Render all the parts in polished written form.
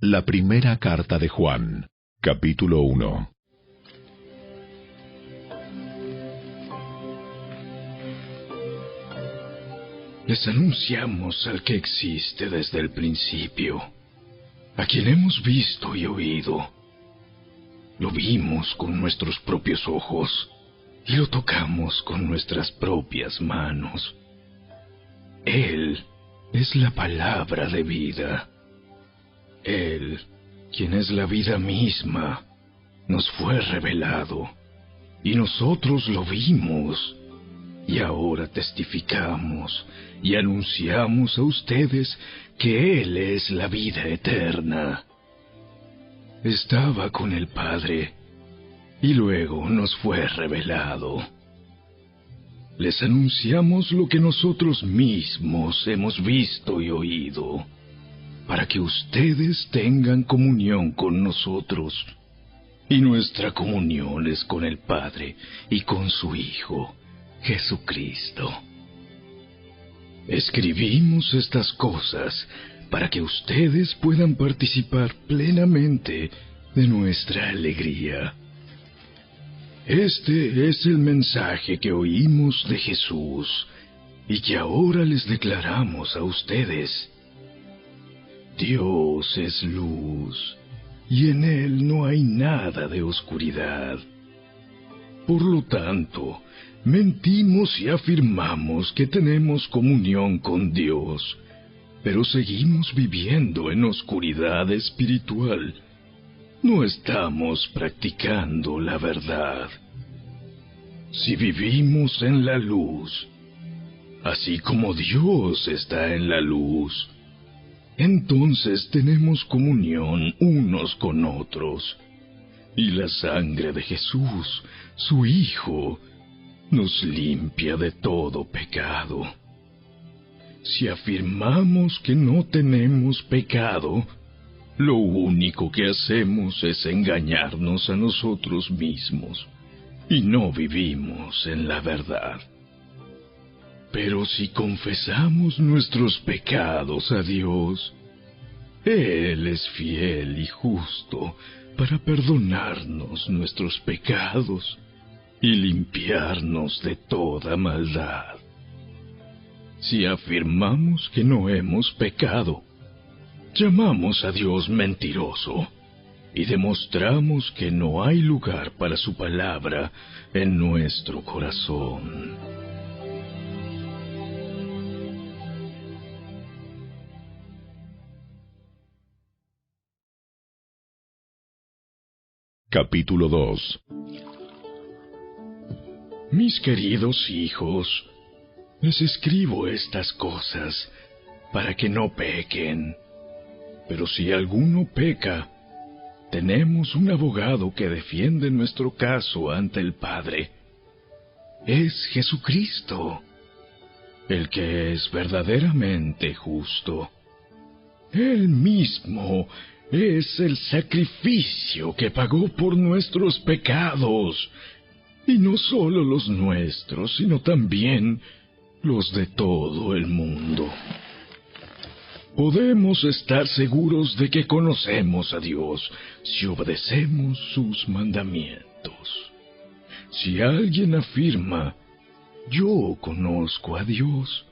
La primera carta de Juan, capítulo 1. Les anunciamos al que existe desde el principio, a quien hemos visto y oído. Lo vimos con nuestros propios ojos y lo tocamos con nuestras propias manos. Él es la palabra de vida. Él, quien es la vida misma, nos fue revelado, y nosotros lo vimos, y ahora testificamos y anunciamos a ustedes que Él es la vida eterna. Estaba con el Padre, y luego nos fue revelado. Les anunciamos lo que nosotros mismos hemos visto y oído, para que ustedes tengan comunión con nosotros. Y nuestra comunión es con el Padre y con su Hijo, Jesucristo. Escribimos estas cosas para que ustedes puedan participar plenamente de nuestra alegría. Este es el mensaje que oímos de Jesús y que ahora les declaramos a ustedes. Dios es luz, y en Él no hay nada de oscuridad. Por lo tanto, mentimos y afirmamos que tenemos comunión con Dios, pero seguimos viviendo en oscuridad espiritual. No estamos practicando la verdad. Si vivimos en la luz, así como Dios está en la luz, entonces tenemos comunión unos con otros, y la sangre de Jesús, su Hijo, nos limpia de todo pecado. Si afirmamos que no tenemos pecado, lo único que hacemos es engañarnos a nosotros mismos, y no vivimos en la verdad. Pero si confesamos nuestros pecados a Dios, Él es fiel y justo para perdonarnos nuestros pecados y limpiarnos de toda maldad. Si afirmamos que no hemos pecado, llamamos a Dios mentiroso y demostramos que no hay lugar para su palabra en nuestro corazón. Capítulo 2. Mis queridos hijos, les escribo estas cosas para que no pequen. Pero si alguno peca, tenemos un abogado que defiende nuestro caso ante el Padre. Es Jesucristo, el que es verdaderamente justo. Él mismo es el sacrificio que pagó por nuestros pecados, y no solo los nuestros, sino también los de todo el mundo. Podemos estar seguros de que conocemos a Dios si obedecemos sus mandamientos. Si alguien afirma, yo conozco a Dios,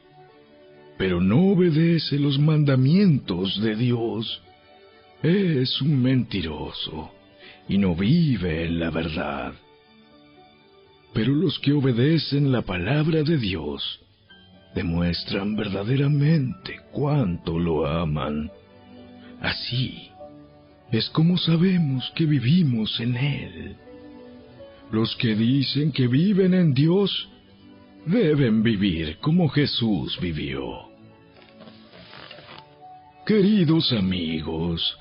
pero no obedece los mandamientos de Dios, es un mentiroso y no vive en la verdad. Pero los que obedecen la palabra de Dios demuestran verdaderamente cuánto lo aman. Así es como sabemos que vivimos en Él. Los que dicen que viven en Dios deben vivir como Jesús vivió. Queridos amigos,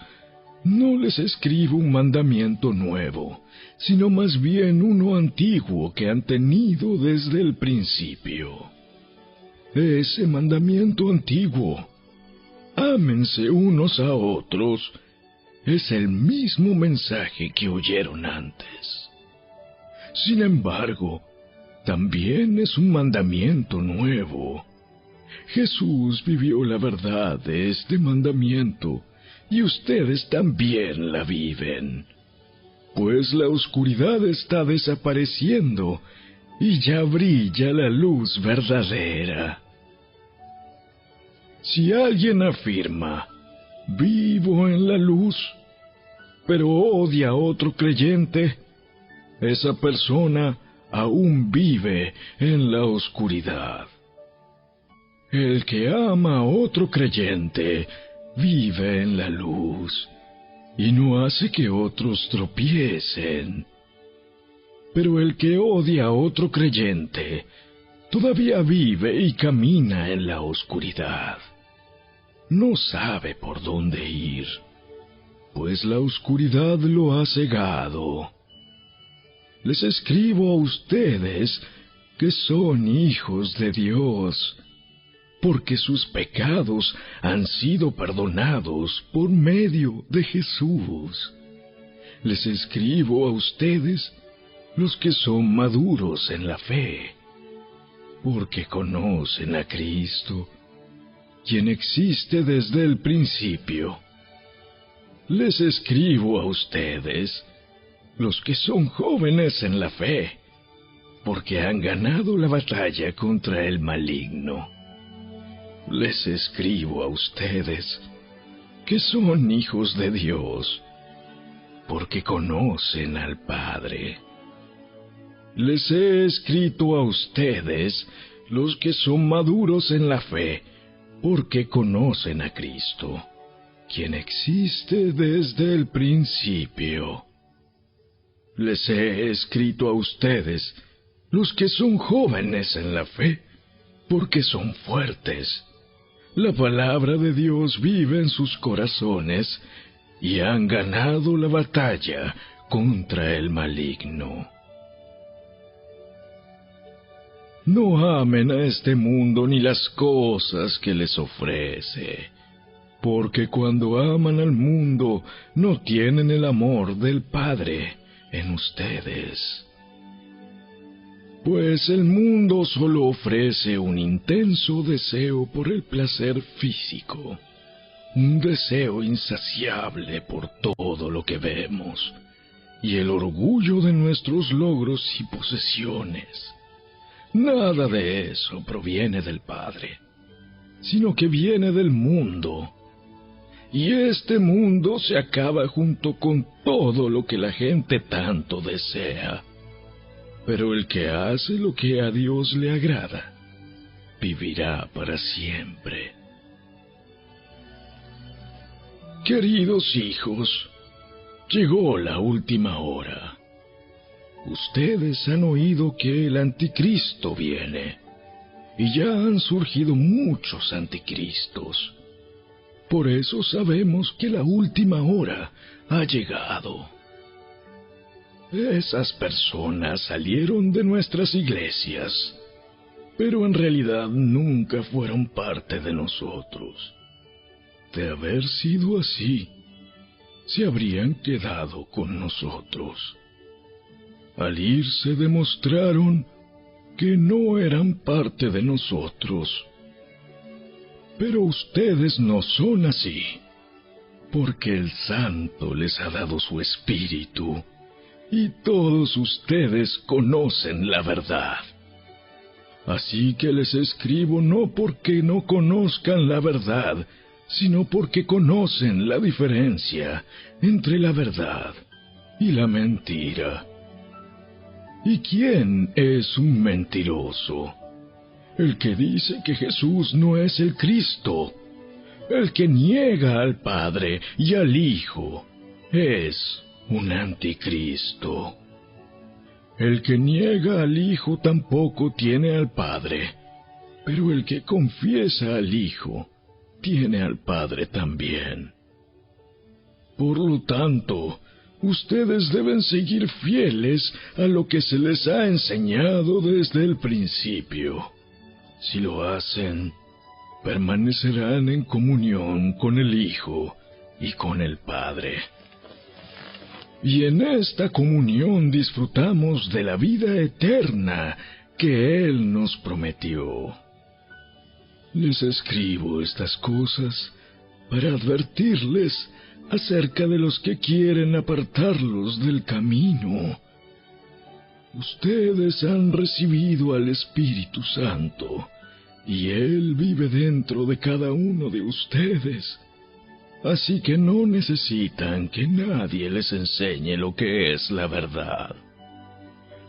no les escribo un mandamiento nuevo, sino más bien uno antiguo que han tenido desde el principio. Ese mandamiento antiguo, ámense unos a otros, es el mismo mensaje que oyeron antes. Sin embargo, también es un mandamiento nuevo. Jesús vivió la verdad de este mandamiento y ustedes también la viven. Pues la oscuridad está desapareciendo y ya brilla la luz verdadera. Si alguien afirma, vivo en la luz, pero odia a otro creyente, esa persona aún vive en la oscuridad. El que ama a otro creyente vive en la luz y no hace que otros tropiecen. Pero el que odia a otro creyente todavía vive y camina en la oscuridad. No sabe por dónde ir, pues la oscuridad lo ha cegado. Les escribo a ustedes que son hijos de Dios, porque sus pecados han sido perdonados por medio de Jesús. Les escribo a ustedes, los que son maduros en la fe, porque conocen a Cristo, quien existe desde el principio. Les escribo a ustedes, los que son jóvenes en la fe, porque han ganado la batalla contra el maligno. Les escribo a ustedes, que son hijos de Dios, porque conocen al Padre. Les he escrito a ustedes, los que son maduros en la fe, porque conocen a Cristo, quien existe desde el principio. Les he escrito a ustedes, los que son jóvenes en la fe, porque son fuertes. La palabra de Dios vive en sus corazones y han ganado la batalla contra el maligno. No amen a este mundo ni las cosas que les ofrece, porque cuando aman al mundo no tienen el amor del Padre en ustedes. Pues el mundo solo ofrece un intenso deseo por el placer físico, un deseo insaciable por todo lo que vemos, y el orgullo de nuestros logros y posesiones. Nada de eso proviene del Padre, sino que viene del mundo. Y este mundo se acaba junto con todo lo que la gente tanto desea. Pero el que hace lo que a Dios le agrada, vivirá para siempre. Queridos hijos, llegó la última hora. Ustedes han oído que el anticristo viene, y ya han surgido muchos anticristos. Por eso sabemos que la última hora ha llegado. Esas personas salieron de nuestras iglesias, pero en realidad nunca fueron parte de nosotros. De haber sido así, se habrían quedado con nosotros. Al irse demostraron que no eran parte de nosotros. Pero ustedes no son así, porque el Santo les ha dado su Espíritu, y todos ustedes conocen la verdad. Así que les escribo no porque no conozcan la verdad, sino porque conocen la diferencia entre la verdad y la mentira. ¿Y quién es un mentiroso? El que dice que Jesús no es el Cristo. El que niega al Padre y al Hijo es un anticristo. El que niega al Hijo tampoco tiene al Padre, pero el que confiesa al Hijo tiene al Padre también. Por lo tanto, ustedes deben seguir fieles a lo que se les ha enseñado desde el principio. Si lo hacen, permanecerán en comunión con el Hijo y con el Padre. Y en esta comunión disfrutamos de la vida eterna que Él nos prometió. Les escribo estas cosas para advertirles acerca de los que quieren apartarlos del camino. Ustedes han recibido al Espíritu Santo, y Él vive dentro de cada uno de ustedes. Así que no necesitan que nadie les enseñe lo que es la verdad,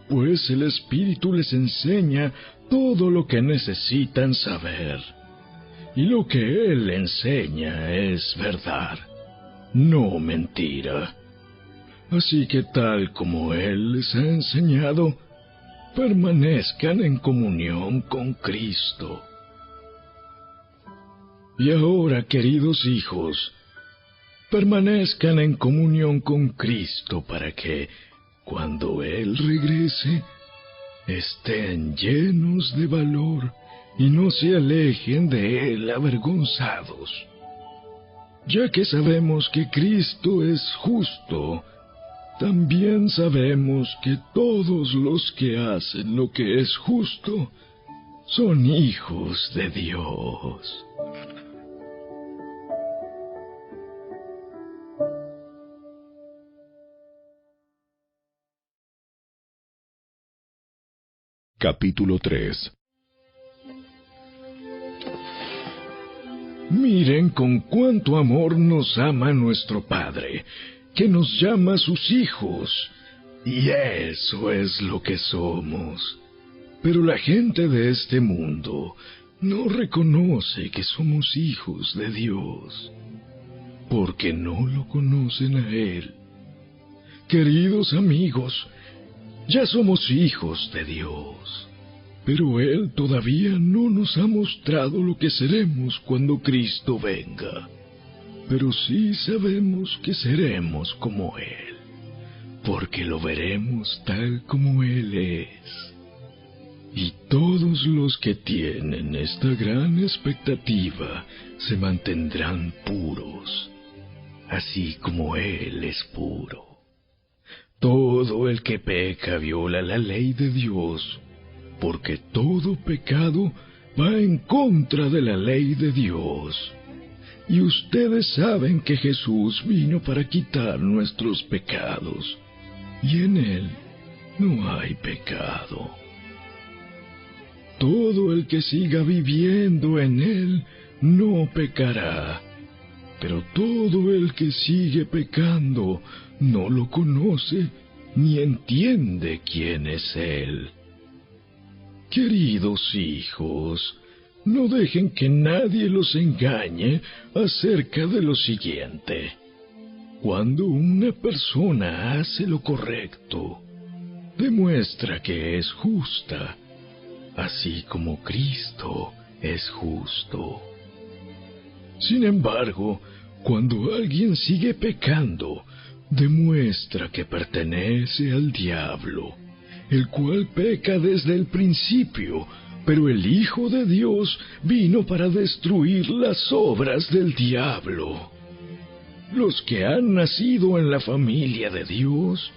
pues el Espíritu les enseña todo lo que necesitan saber, y lo que Él enseña es verdad, no mentira. Así que tal como Él les ha enseñado, permanezcan en comunión con Cristo. Y ahora, queridos hijos, permanezcan en comunión con Cristo para que, cuando Él regrese, estén llenos de valor y no se alejen de Él avergonzados. Ya que sabemos que Cristo es justo, también sabemos que todos los que hacen lo que es justo son hijos de Dios. Capítulo 3. Miren con cuánto amor nos ama nuestro Padre, que nos llama sus hijos, y eso es lo que somos. Pero la gente de este mundo no reconoce que somos hijos de Dios, porque no lo conocen a Él. Queridos amigos, ya somos hijos de Dios, pero Él todavía no nos ha mostrado lo que seremos cuando Cristo venga. Pero sí sabemos que seremos como Él, porque lo veremos tal como Él es. Y todos los que tienen esta gran expectativa se mantendrán puros, así como Él es puro. Todo el que peca viola la ley de Dios, porque todo pecado va en contra de la ley de Dios. Y ustedes saben que Jesús vino para quitar nuestros pecados, y en Él no hay pecado. Todo el que siga viviendo en Él no pecará, pero todo el que sigue pecando no lo conoce ni entiende quién es Él. Queridos hijos, no dejen que nadie los engañe acerca de lo siguiente. Cuando una persona hace lo correcto, demuestra que es justa, así como Cristo es justo. Sin embargo, cuando alguien sigue pecando, demuestra que pertenece al diablo, el cual peca desde el principio, pero el Hijo de Dios vino para destruir las obras del diablo. Los que han nacido en la familia de Dios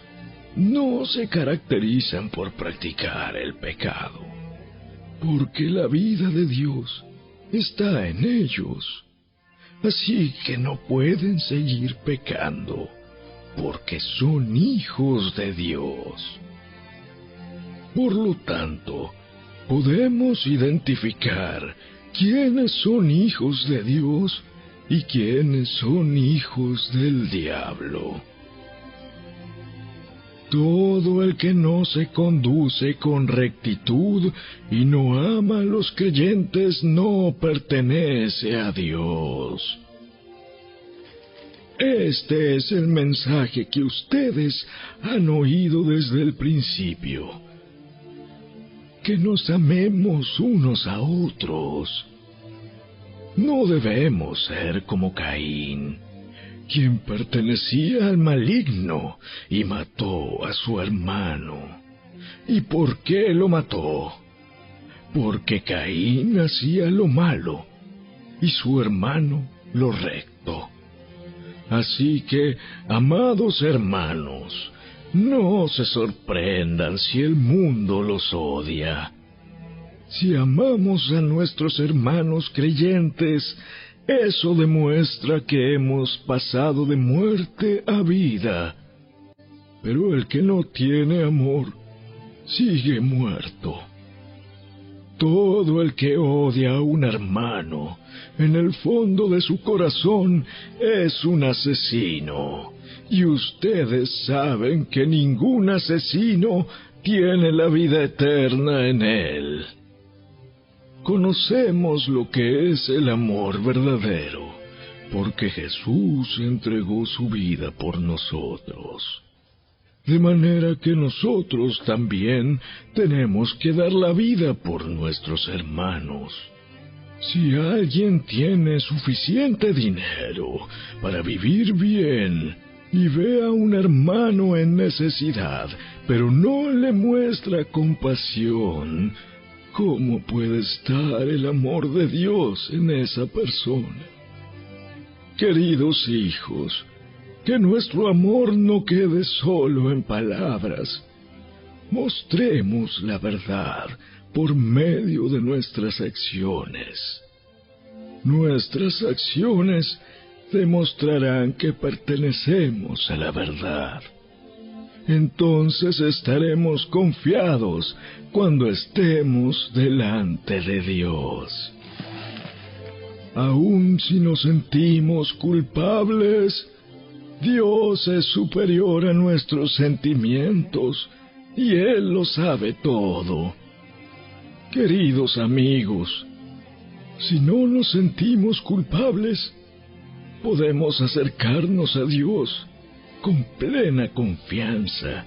no se caracterizan por practicar el pecado, porque la vida de Dios está en ellos. Así que no pueden seguir pecando, porque son hijos de Dios. Por lo tanto, podemos identificar quiénes son hijos de Dios y quiénes son hijos del diablo. Todo el que no se conduce con rectitud y no ama a los creyentes no pertenece a Dios. Este es el mensaje que ustedes han oído desde el principio: que nos amemos unos a otros. No debemos ser como Caín, quien pertenecía al maligno y mató a su hermano. ¿Y por qué lo mató? Porque Caín hacía lo malo y su hermano lo recto. Así que, amados hermanos, no se sorprendan si el mundo los odia. Si amamos a nuestros hermanos creyentes, Eso demuestra que hemos pasado de muerte a vida. Pero el que no tiene amor sigue muerto. Todo el que odia a un hermano, en el fondo de su corazón, es un asesino. Y ustedes saben que ningún asesino tiene la vida eterna en él. Conocemos lo que es el amor verdadero, porque Jesús entregó su vida por nosotros. De manera que nosotros también tenemos que dar la vida por nuestros hermanos. Si alguien tiene suficiente dinero para vivir bien y ve a un hermano en necesidad, pero no le muestra compasión, ¿cómo puede estar el amor de Dios en esa persona? Queridos hijos, que nuestro amor no quede solo en palabras. Mostremos la verdad por medio de nuestras acciones. Nuestras acciones demostrarán que pertenecemos a la verdad. Entonces estaremos confiados cuando estemos delante de Dios. Aun si nos sentimos culpables, Dios es superior a nuestros sentimientos y Él lo sabe todo. Queridos amigos, si no nos sentimos culpables, podemos acercarnos a Dios con plena confianza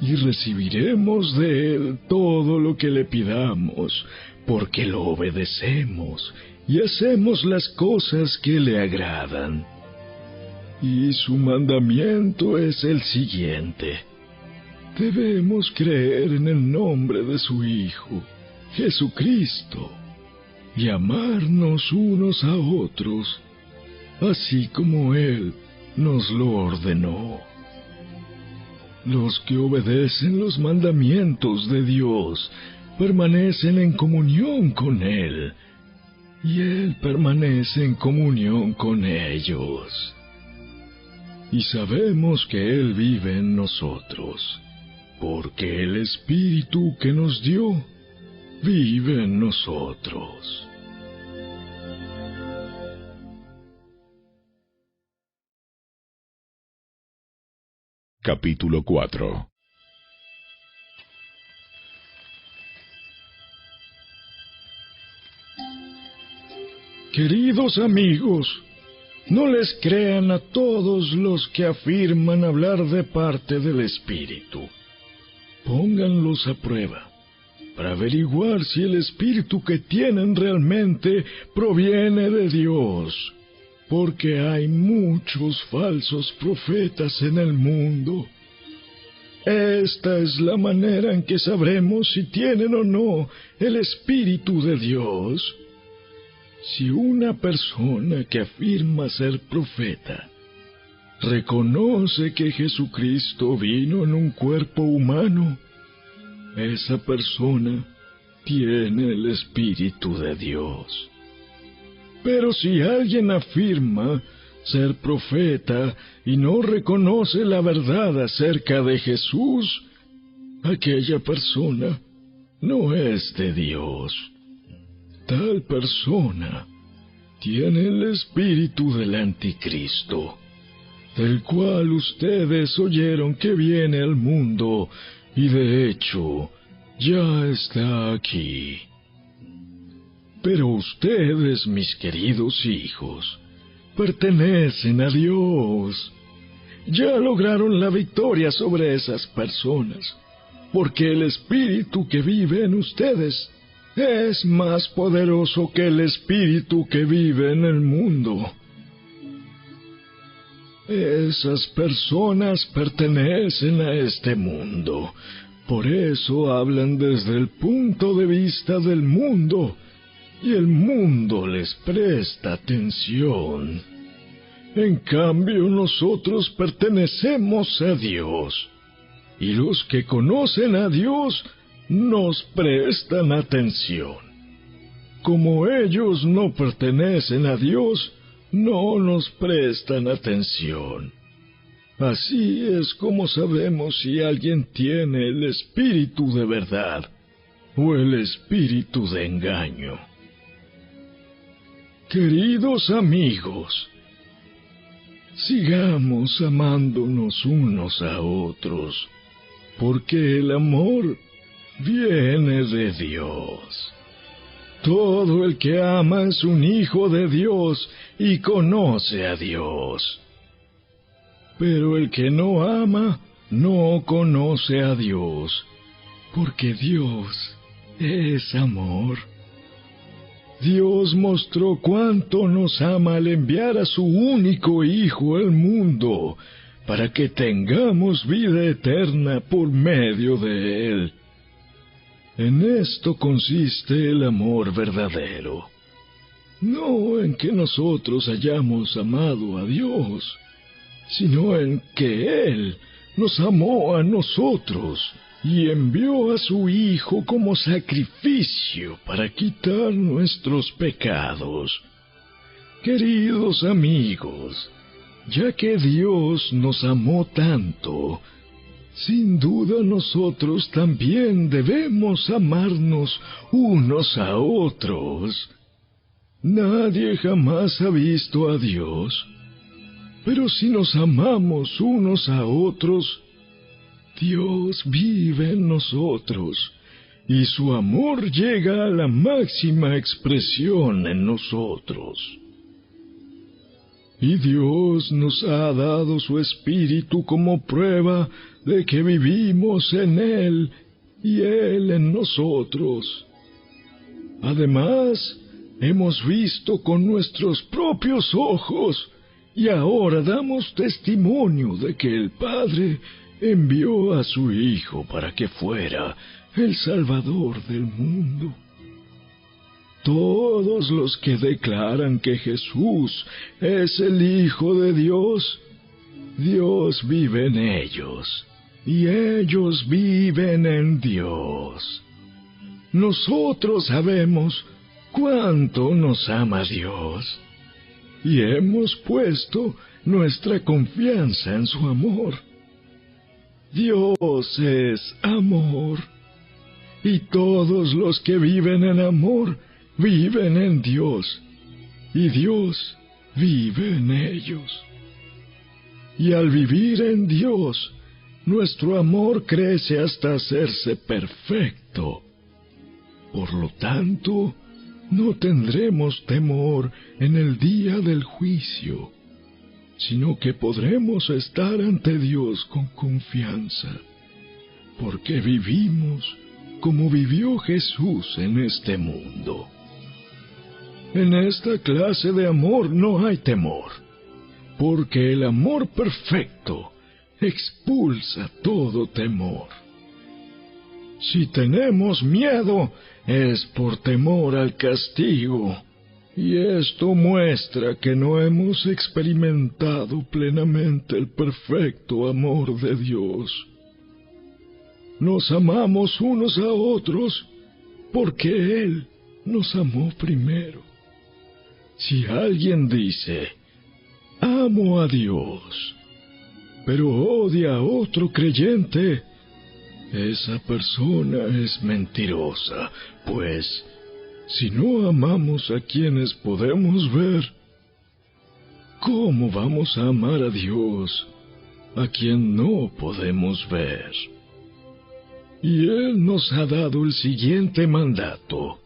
y recibiremos de Él todo lo que le pidamos, porque lo obedecemos y hacemos las cosas que le agradan. Y su mandamiento es el siguiente: debemos creer en el nombre de su Hijo, Jesucristo, y amarnos unos a otros, así como Él nos lo ordenó. Los que obedecen los mandamientos de Dios permanecen en comunión con Él, y Él permanece en comunión con ellos. Y sabemos que Él vive en nosotros, porque el Espíritu que nos dio vive en nosotros. Capítulo 4. Queridos amigos, no les crean a todos los que afirman hablar de parte del Espíritu. Pónganlos a prueba, para averiguar si el Espíritu que tienen realmente proviene de Dios, porque hay muchos falsos profetas en el mundo. Esta es la manera en que sabremos si tienen o no el Espíritu de Dios. Si una persona que afirma ser profeta reconoce que Jesucristo vino en un cuerpo humano, esa persona tiene el Espíritu de Dios. Pero si alguien afirma ser profeta y no reconoce la verdad acerca de Jesús, aquella persona no es de Dios. Tal persona tiene el espíritu del Anticristo, del cual ustedes oyeron que viene al mundo, y de hecho ya está aquí. Pero ustedes, mis queridos hijos, pertenecen a Dios. Ya lograron la victoria sobre esas personas, porque el espíritu que vive en ustedes es más poderoso que el espíritu que vive en el mundo. Esas personas pertenecen a este mundo, por eso hablan desde el punto de vista del mundo, y el mundo les presta atención. En cambio, nosotros pertenecemos a Dios, y los que conocen a Dios nos prestan atención. como ellos no pertenecen a Dios, no nos prestan atención. Así es como sabemos si alguien tiene el espíritu de verdad o el espíritu de engaño. Queridos amigos, sigamos amándonos unos a otros, porque el amor viene de Dios. Todo el que ama es un hijo de Dios y conoce a Dios. Pero el que no ama no conoce a Dios, porque Dios es amor. Dios mostró cuánto nos ama al enviar a su único Hijo al mundo, para que tengamos vida eterna por medio de Él. En esto consiste el amor verdadero, no en que nosotros hayamos amado a Dios, sino en que Él nos amó a nosotros y envió a su Hijo como sacrificio para quitar nuestros pecados. Queridos amigos, ya que Dios nos amó tanto, sin duda nosotros también debemos amarnos unos a otros. Nadie jamás ha visto a Dios, pero si nos amamos unos a otros, Dios vive en nosotros, y su amor llega a la máxima expresión en nosotros. Y Dios nos ha dado su Espíritu como prueba de que vivimos en Él y Él en nosotros. Además, hemos visto con nuestros propios ojos y ahora damos testimonio de que el Padre envió a su Hijo para que fuera el Salvador del mundo. Todos los que declaran que Jesús es el Hijo de Dios, Dios vive en ellos, y ellos viven en Dios. Nosotros sabemos cuánto nos ama Dios, y hemos puesto nuestra confianza en su amor. Dios es amor, y todos los que viven en amor viven en Dios, y Dios vive en ellos. Y al vivir en Dios, nuestro amor crece hasta hacerse perfecto. Por lo tanto, no tendremos temor en el día del juicio, sino que podremos estar ante Dios con confianza, porque vivimos como vivió Jesús en este mundo. En esta clase de amor no hay temor, porque el amor perfecto expulsa todo temor. Si tenemos miedo, es por temor al castigo, y esto muestra que no hemos experimentado plenamente el perfecto amor de Dios. Nos amamos unos a otros porque Él nos amó primero. Si alguien dice, amo a Dios, pero odia a otro creyente, esa persona es mentirosa, pues si no amamos a quienes podemos ver, ¿cómo vamos a amar a Dios, a quien no podemos ver? Y Él nos ha dado el siguiente mandato: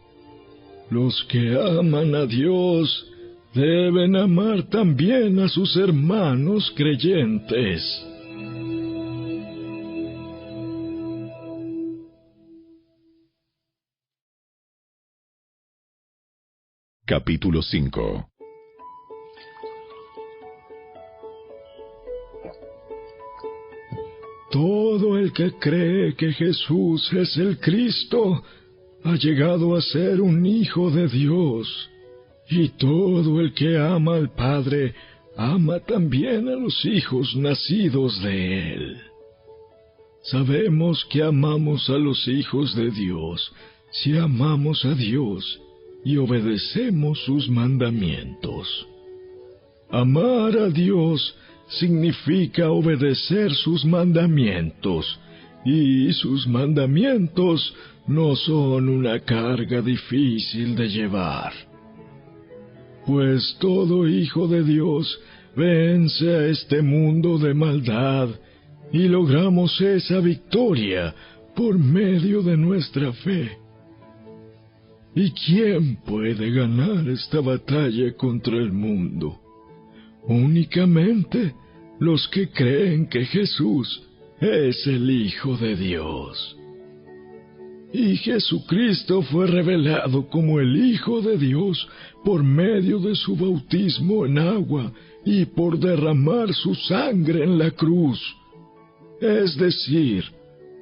los que aman a Dios deben amar también a sus hermanos creyentes. Capítulo 5. Todo el que cree que Jesús es el Cristo ha llegado a ser un hijo de Dios, y todo el que ama al Padre ama también a los hijos nacidos de Él. Sabemos que amamos a los hijos de Dios si amamos a Dios y obedecemos sus mandamientos. Amar a Dios significa obedecer sus mandamientos, y sus mandamientos no son una carga difícil de llevar. Pues todo hijo de Dios vence a este mundo de maldad, y logramos esa victoria por medio de nuestra fe. ¿Y quién puede ganar esta batalla contra el mundo? Únicamente los que creen que Jesús es el Hijo de Dios. Y Jesucristo fue revelado como el Hijo de Dios por medio de su bautismo en agua y por derramar su sangre en la cruz. Es decir,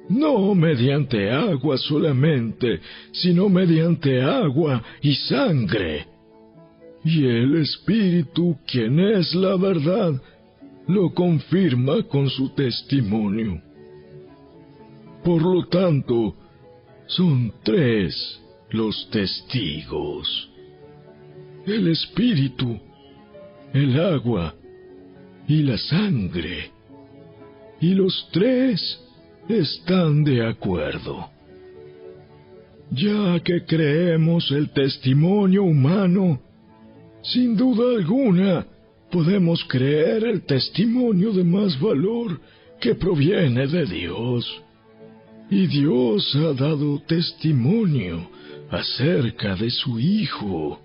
no mediante agua solamente, sino mediante agua y sangre. Y el Espíritu, quien es la verdad, lo confirma con su testimonio. Por lo tanto, son tres los testigos: el Espíritu, el agua y la sangre. Y los tres están de acuerdo. Ya que creemos el testimonio humano, sin duda alguna podemos creer el testimonio de más valor que proviene de Dios. Y Dios ha dado testimonio acerca de su Hijo.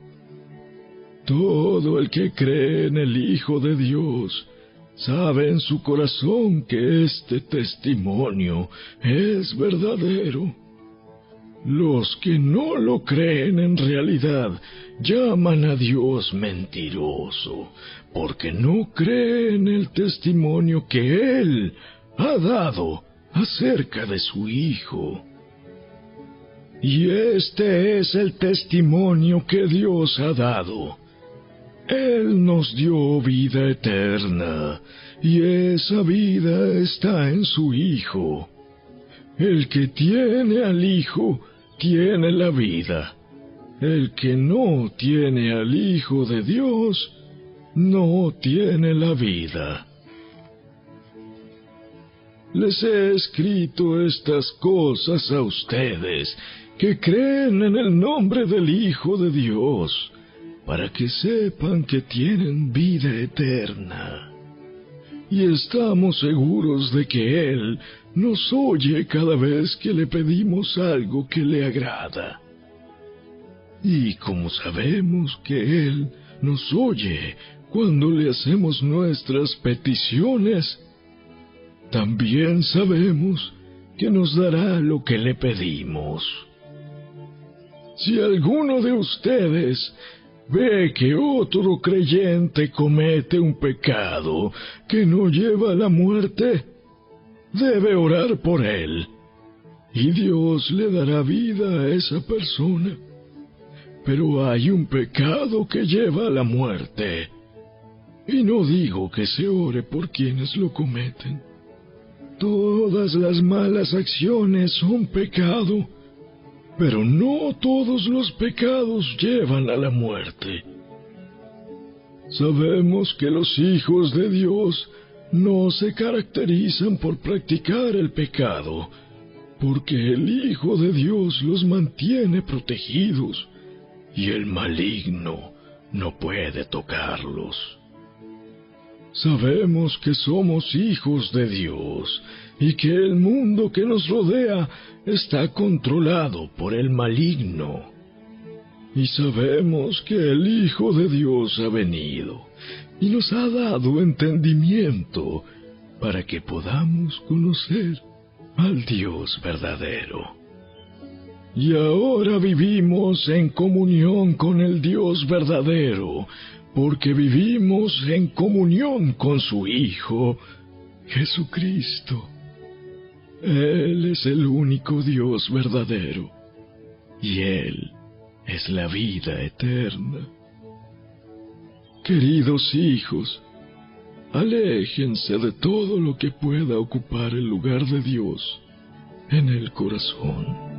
Todo el que cree en el Hijo de Dios sabe en su corazón que este testimonio es verdadero. Los que no lo creen en realidad llaman a Dios mentiroso, porque no creen el testimonio que Él ha dado acerca de su Hijo. Y este es el testimonio que Dios ha dado. Él nos dio vida eterna, y esa vida está en su Hijo. El que tiene al Hijo tiene la vida. El que no tiene al Hijo de Dios no tiene la vida. Les he escrito estas cosas a ustedes que creen en el nombre del Hijo de Dios, para que sepan que tienen vida eterna. Y estamos seguros de que Él nos oye cada vez que le pedimos algo que le agrada. Y como sabemos que Él nos oye cuando le hacemos nuestras peticiones, también sabemos que nos dará lo que le pedimos. Si alguno de ustedes ve que otro creyente comete un pecado que no lleva a la muerte, debe orar por él, y Dios le dará vida a esa persona. Pero hay un pecado que lleva a la muerte, y no digo que se ore por quienes lo cometen. Todas las malas acciones son pecado, pero no todos los pecados llevan a la muerte. Sabemos que los hijos de Dios no se caracterizan por practicar el pecado, porque el Hijo de Dios los mantiene protegidos, y el maligno no puede tocarlos. Sabemos que somos hijos de Dios, y que el mundo que nos rodea está controlado por el maligno. Y sabemos que el Hijo de Dios ha venido y nos ha dado entendimiento para que podamos conocer al Dios verdadero. Y ahora vivimos en comunión con el Dios verdadero, porque vivimos en comunión con su Hijo, Jesucristo. Él es el único Dios verdadero, y Él es la vida eterna. Queridos hijos, aléjense de todo lo que pueda ocupar el lugar de Dios en el corazón.